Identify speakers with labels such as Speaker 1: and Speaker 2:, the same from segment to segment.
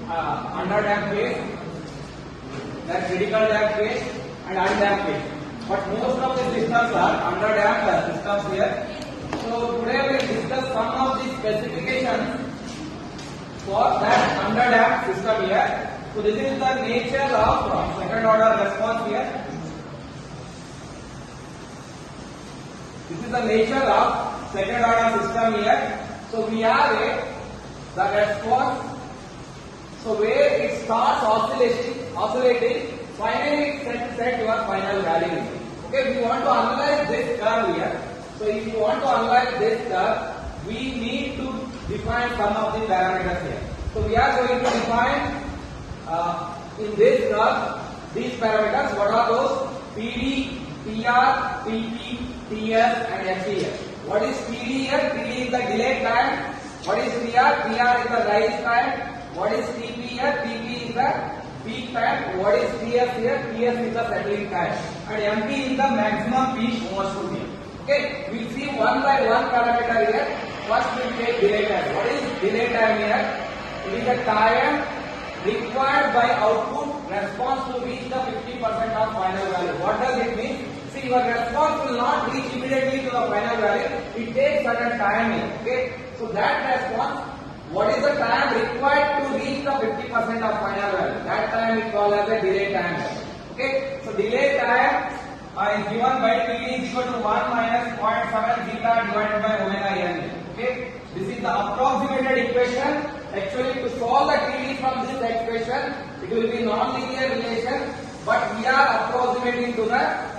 Speaker 1: under damped phase, then critical damped phase and undamped phase. But most of the systems are under damped systems here. So today we will discuss some of the specifications for that under damped system here. So this is the nature of second order response here. This is the nature of second order system here. So we have the response. So where it starts oscillating, finally it set your final value. Okay, we want to analyze this curve here. So if you want to analyze this curve, we need to define some of the parameters here. So we are going to define in this curve these parameters. What are those? PD, PR, PP, TS and FCS. What is PD here? PD is the delay time. What is PR? PR is the rise time. What is TP here? TP is the peak time. What is TS here? TS is the settling time. And MP is the maximum peak most to be. Okay, we will see one by one parameter here. First we will take delay time. What is delay time here? It is the time required by output response to reach the 50% of final value. What does it mean? See, your response will not reach immediately to the final value. It takes certain time here. Okay, so that response, what is the time required to reach the 50% of final value? That time we call as a delay time. Okay, so delay time is given by T is equal to 1 minus 0.7 zeta divided by omega n. Okay, this is the approximated equation. Actually, to solve the TD from this expression, it will be non-linear relation, but we are approximating to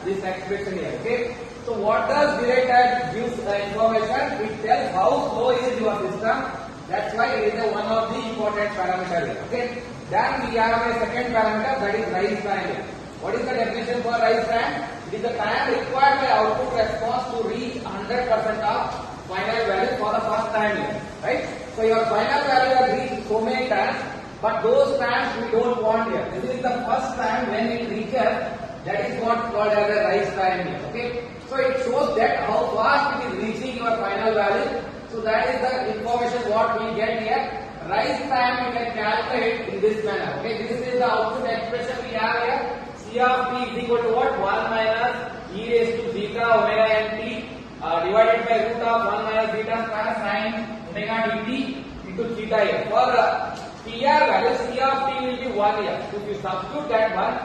Speaker 1: this expression here. Okay, so what does delay time gives the information? It tells how slow is your system. That's why it is one of the important parameters here. Okay, then we have a second parameter, that is rise time. What is the definition for rise time? It is the time required by output response to reach 100% of final value for the first time here, right? So your final value has reached so many times, but those times we don't want here. This is the first time when it reaches. That is what called as a rise time here. Okay, so it shows that how fast it is reaching your final value. So that is the information what we get here. Rise time we can calculate in this manner. Okay, this is the output expression we have here. C of t is equal to what? 1 minus e raised to zeta omega n t divided by root of 1 minus zeta square sin omega dt into theta here. For PR value, C of t will be 1 here. So if you substitute that one,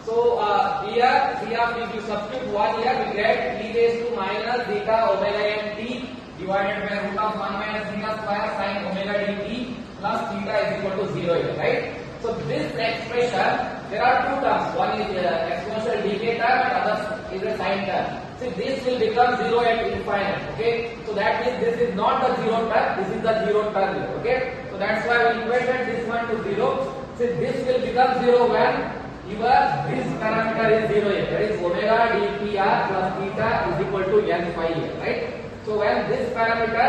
Speaker 1: so here C of t, if you substitute 1 here, we get e raised to minus zeta omega n t divided by root of 1 minus zeta square sin omega dt plus theta is equal to 0 here, right? So this expression, there are two terms. One is exponential decay term and other is a sine term. See, this will become 0 at infinite. Okay, so that means this is not the 0 term, this is the 0 term. Okay, so that's why we equated this one to 0. See, this will become 0 when this parameter is 0 here. That is omega dpr plus theta is equal to n phi here, right? So when this parameter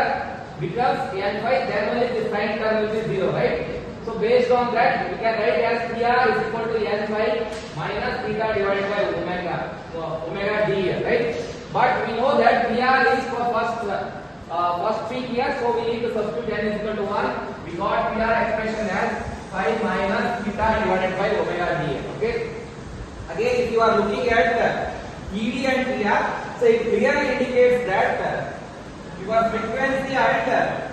Speaker 1: becomes n phi, then only the sine term will be 0, right? So based on that, we can write as PR is equal to n phi minus theta divided by omega d here, right? But we know that PR is for first peak here, so we need to substitute n is equal to 1. We got PR expression as phi minus theta divided by omega d here. Okay. Again, if you are looking at ED and PR, so it clearly indicates that your frequency and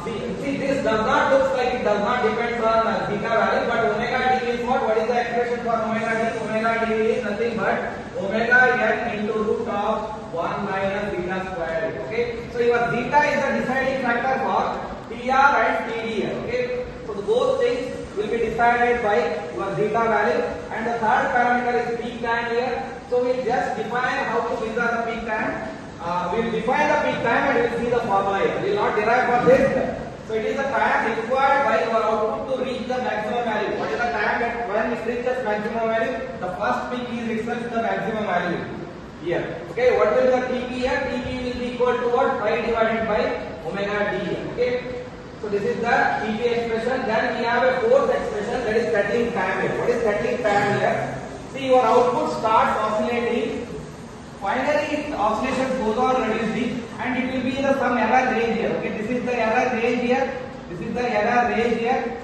Speaker 1: see, this does not look like it does not depend on theta value, but omega d is what? What is the expression for omega d? Omega d is nothing but omega n into root of 1 minus theta square. Okay, so your theta is the deciding factor for TR and TD here. Okay, so both things will be decided by your theta value, and the third parameter is peak time here. So we just define how to measure the peak time. We will define the peak time and we will see the formula here. We will not derive for this. So it is the time required by your output to reach the maximum value. What is the time that when it reaches maximum value? The first peak is itself the maximum value here. Okay, what will be the TP here? TP will be equal to what? Pi divided by omega d here. Okay, so this is the TP expression. Then we have a fourth expression, that is settling time here. What is settling time here? See, your output starts oscillating. Finally, oscillation goes on reducing, and it will be in some error range here. Okay, this is the error range here. This is the error range here.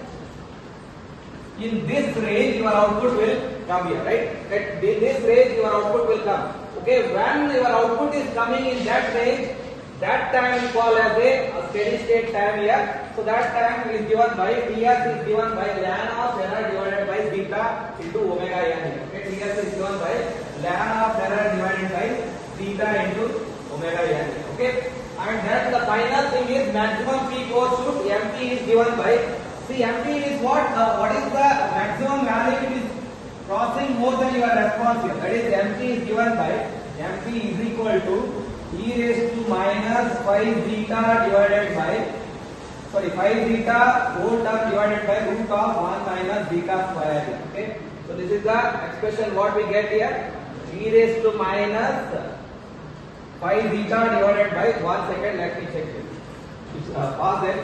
Speaker 1: In this range your output will come here, right? At this range your output will come. Okay, when your output is coming in that range, that time we call as a steady state time here. So that time is given by Ts is given by ln of error divided by beta into omega n here. Okay, Ts is given by ln of error divided by beta into omega n. Okay, and then the final thing is maximum peak overshoot. MP is given by, see, MP is what is the maximum value it is crossing more than your response here. That is MP is given by, MP is equal to e raised to minus 5 zeta divided by, 5 zeta whole term divided by root of 1 minus beta square. Okay, so this is the expression what we get here, e raised to minus 5 zeta divided by 1 second. Let me check it. Pause then.